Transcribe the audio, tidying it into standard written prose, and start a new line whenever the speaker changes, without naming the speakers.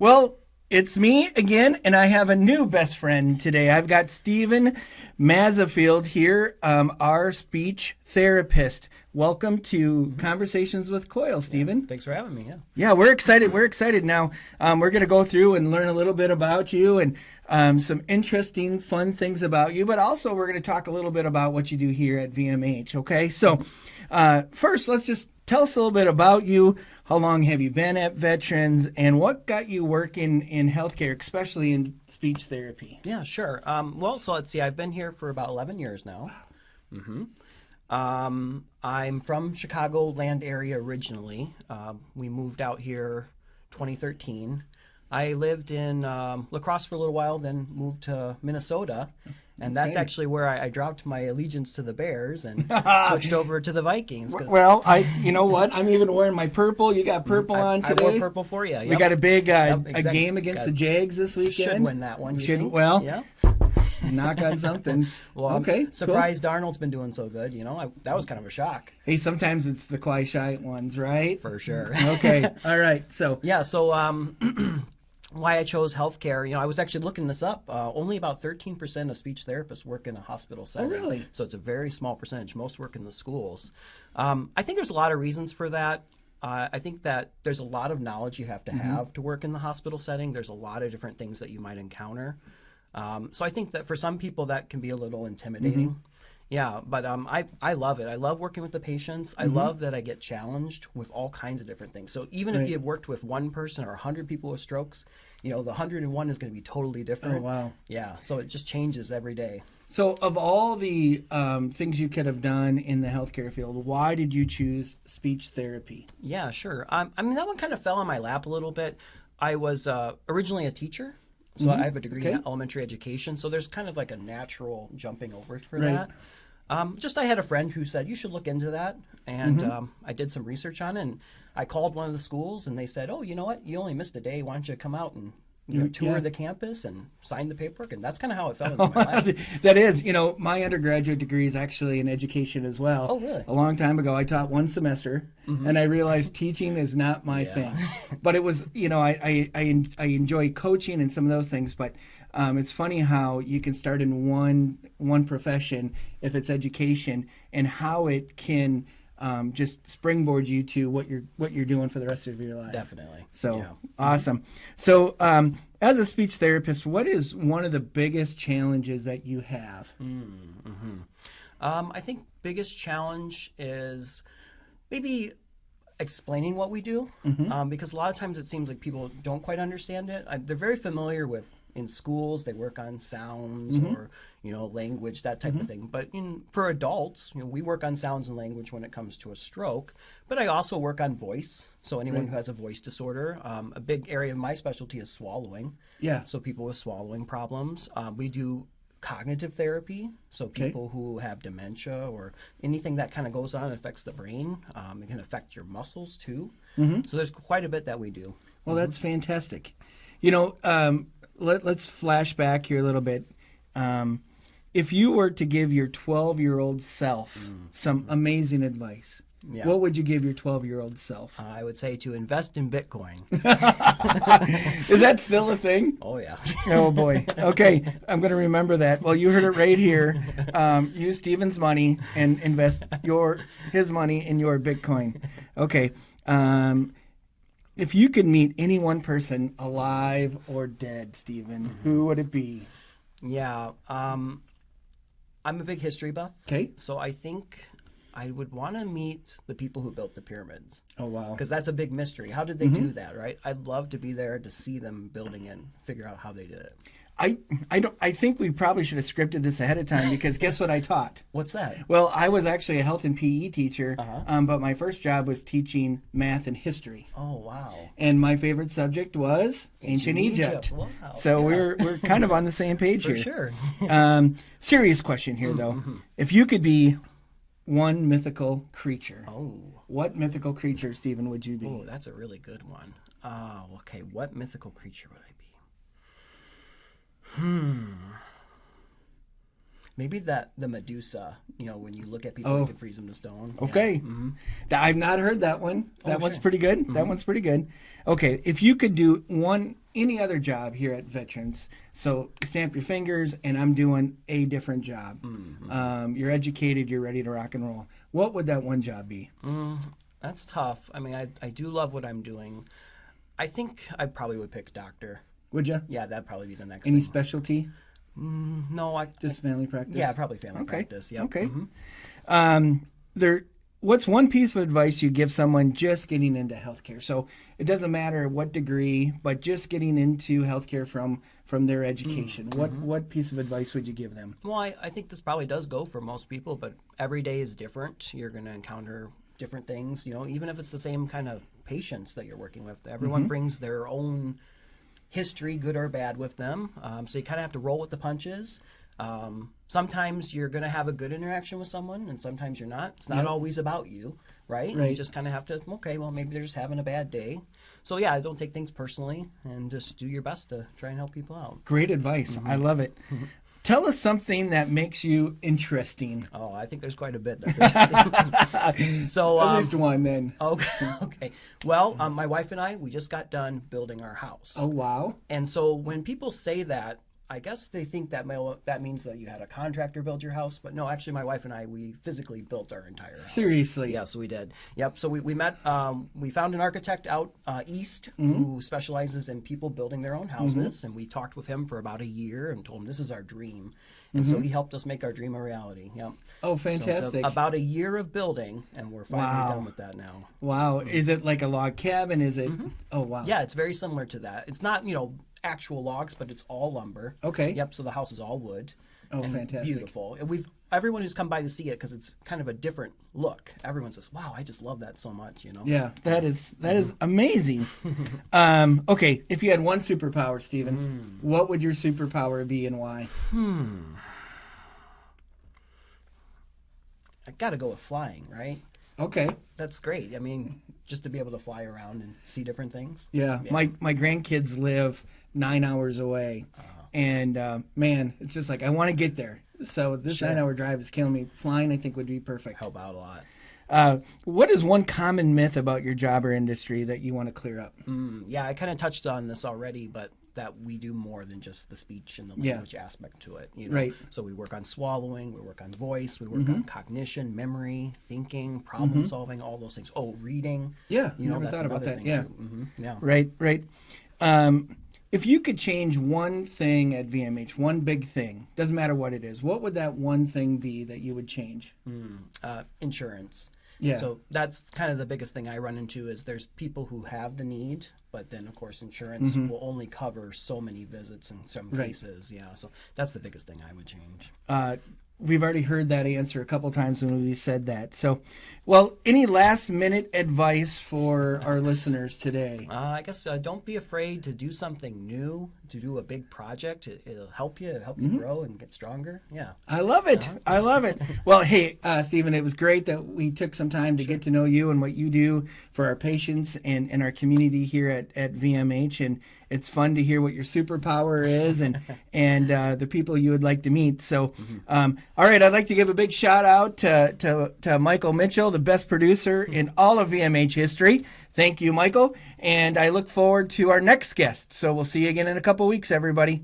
Well, it's me again, and I have a new best friend today. I've got Stephen Mazafield here, our speech therapist. Welcome to Conversations with Coyle, Stephen.
Thanks for having me. Yeah.
Yeah, we're excited. We're excited now. We're going to go through and learn a little bit about you and some interesting, fun things about you, but also we're going to talk a little bit about what you do here at VMH, okay? So first, let's just tell us a little bit about you. How long have you been at Veterans, and what got you working in healthcare, especially in speech therapy?
Yeah, sure. Well, so let's see. I've been here for about 11 years now. I'm from Chicagoland area originally. We moved out here 2013. I lived in La Crosse for a little while, then moved to Minnesota. And that's actually where I dropped my allegiance to the Bears and switched over to the Vikings.
Well, you know what? I'm even wearing my purple. You got purple on today.
I wore purple for you. Yep.
We got a big
exactly.
a game against the Jags this weekend.
Should win that one.
Well,
yeah.
Knock on something.
Well,
okay.
I'm surprised cool. Darnold's been doing so good. You know, that was kind of a shock.
Hey, sometimes it's the quiet ones, right?
For sure.
Okay. All right. So
yeah. So why I chose healthcare, you know, I was actually looking this up. Only about 13% of speech therapists work in a hospital setting.
Oh, really?
So it's a very small percentage. Most work in the schools. I think there's a lot of reasons for that. I think that there's a lot of knowledge you have to have to work in the hospital setting. There's a lot of different things that you might encounter. So I think that for some people that can be a little intimidating. Yeah, but I love it. I love working with the patients. I love that I get challenged with all kinds of different things. So even if you've worked with one person or 100 people with strokes, you know, the 101 is going to be totally different.
Oh, wow.
Yeah, so it just changes every day.
So of all the things you could have done in the healthcare field, why did you choose speech therapy?
Yeah, sure. I mean, that one kind of fell on my lap a little bit. I was originally a teacher. So I have a degree in elementary education. So there's kind of like a natural jumping over for that. Just I had a friend who said, you should look into that. And I did some research on it. And I called one of the schools and they said, oh, you know what? You only missed a day. Why don't you come out and tour the campus and sign the paperwork? And that's kind of how it fell into my life.
That is, you know, my undergraduate degree is actually in education as well.
Oh, really?
A long time ago, I taught one semester and I realized teaching is not my thing. But it was, you know, I enjoy coaching and some of those things, but it's funny how you can start in one profession if it's education, and how it can just springboard you to what you're doing for the rest of your life.
Definitely.
So awesome. So as a speech therapist, what is one of the biggest challenges that you have?
I think biggest challenge is maybe explaining what we do, because a lot of times it seems like people don't quite understand it. They're very familiar with, in schools, they work on sounds or, you know, language, that type of thing. But for adults, you know, we work on sounds and language when it comes to a stroke. But I also work on voice. So anyone who has a voice disorder, a big area of my specialty is swallowing. Yeah. So people with swallowing problems. We do cognitive therapy. So people who have dementia or anything that kind of goes on and affects the brain. It can affect your muscles too. So there's quite a bit that we do.
Well, that's fantastic. You know, let's flash back here a little bit. If you were to give your 12-year-old self some amazing advice, what would you give your 12-year-old self?
I would say to invest in Bitcoin.
Is that still a thing?
Oh, yeah.
Oh, boy. Okay, I'm going to remember that. Well, you heard it right here. Use Stephen's money and invest his money in your Bitcoin. Okay. If you could meet any one person, alive or dead, Stephen, who would it be?
Yeah, I'm a big history buff.
Okay.
So I think I would want to meet the people who built the pyramids.
Oh, wow.
Because that's a big mystery. How did they do that, right? I'd love to be there to see them building it, figure out how they did it.
I think we probably should have scripted this ahead of time, because guess what I taught?
What's that?
Well, I was actually a health and PE teacher, but my first job was teaching math and history.
Oh, wow.
And my favorite subject was ancient Egypt.
Wow.
So we're kind of on the same page
For
here.
sure.
Serious question here, though. If you could be one mythical creature, what mythical creature, Stephen, would you be?
Oh, that's a really good one. Okay, what mythical creature would I be? Maybe the Medusa, when you look at people, you can freeze them to stone.
Okay. I've not heard that one. That one's
sure.
pretty good. That one's pretty good. Okay. If you could do any other job here at Veterans, so stamp your fingers and I'm doing a different job. You're educated, you're ready to rock and roll. What would that one job be?
That's tough. I mean, I do love what I'm doing. I think I probably would pick doctor.
Would you?
Yeah, that'd probably be the next
Any
thing.
specialty?
No,
Just family practice?
yeah, probably family practice. Yep.
Okay. What's one piece of advice you give someone just getting into healthcare? So it doesn't matter what degree, but just getting into healthcare from their education. What piece of advice would you give them?
Well, I think this probably does go for most people, but every day is different. You're going to encounter different things, even if it's the same kind of patients that you're working with. Everyone brings their own history, good or bad, with them. So you kind of have to roll with the punches. Sometimes you're going to have a good interaction with someone, and sometimes you're not. It's not always about you, right? You just kind of have to, okay, well, maybe they're just having a bad day. So, yeah, don't take things personally and just do your best to try and help people out.
Great advice. I love it. Tell us something that makes you interesting.
Oh, I think there's quite a bit that's interesting. So,
At least one, then.
Okay. Well, my wife and I, we just got done building our house.
Oh, wow.
And so when people say that, I guess they think that means that you had a contractor build your house. But no, actually, my wife and I, we physically built our entire house.
Seriously?
Yes, we did. Yep. So we met, we found an architect out east who specializes in people building their own houses. And we talked with him for about a year and told him this is our dream. And so he helped us make our dream a reality. Yep.
Oh,
So
fantastic.
it's about a year of building, and we're finally done with that now.
Wow. Is it like a log cabin? Is it? Oh, wow.
Yeah, it's very similar to that. It's not, actual logs, but it's all lumber.
Okay.
Yep. So the house is all wood.
Oh,
and
fantastic.
beautiful. And everyone who's come by to see it, because it's kind of a different look. Everyone says, "Wow, I just love that so much."
Yeah, that is amazing. Okay, if you had one superpower, Stephen, what would your superpower be and why?
I got to go with flying, right?
Okay.
That's great. I mean, just to be able to fly around and see different things.
Yeah. My grandkids live 9 hours away, and man, it's just like I want to get there. So this 9-hour drive is killing me. Flying, I think, would be perfect.
Help out a lot.
What is one common myth about your job or industry that you want to clear up?
Yeah, I kind of touched on this already, but that we do more than just the speech and the language aspect to it.
Right.
So we work on swallowing, we work on voice, we work on cognition, memory, thinking, problem solving, all those things. Oh, reading.
Yeah,
That's
never thought about
another
that.
thing,
Yeah.
too. Yeah.
Right. If you could change one thing at VMH, one big thing, doesn't matter what it is, what would that one thing be that you would change?
Insurance.
Yeah.
So that's kind of the biggest thing I run into is there's people who have the need, but then of course insurance will only cover so many visits in some cases. Yeah. So that's the biggest thing I would change.
We've already heard that answer a couple times when we've said that. So, well, any last minute advice for our listeners today?
I guess don't be afraid to do something new, to do a big project. It'll help you grow and get stronger. Yeah.
I love it. I love it. Well, hey, Stephen, it was great that we took some time to get to know you and what you do for our patients and our community here at VMH. And it's fun to hear what your superpower is and the people you would like to meet. So, all right, I'd like to give a big shout out to Michael Mitchell, the best producer in all of VMH history. Thank you, Michael. And I look forward to our next guest. So we'll see you again in a couple weeks, everybody.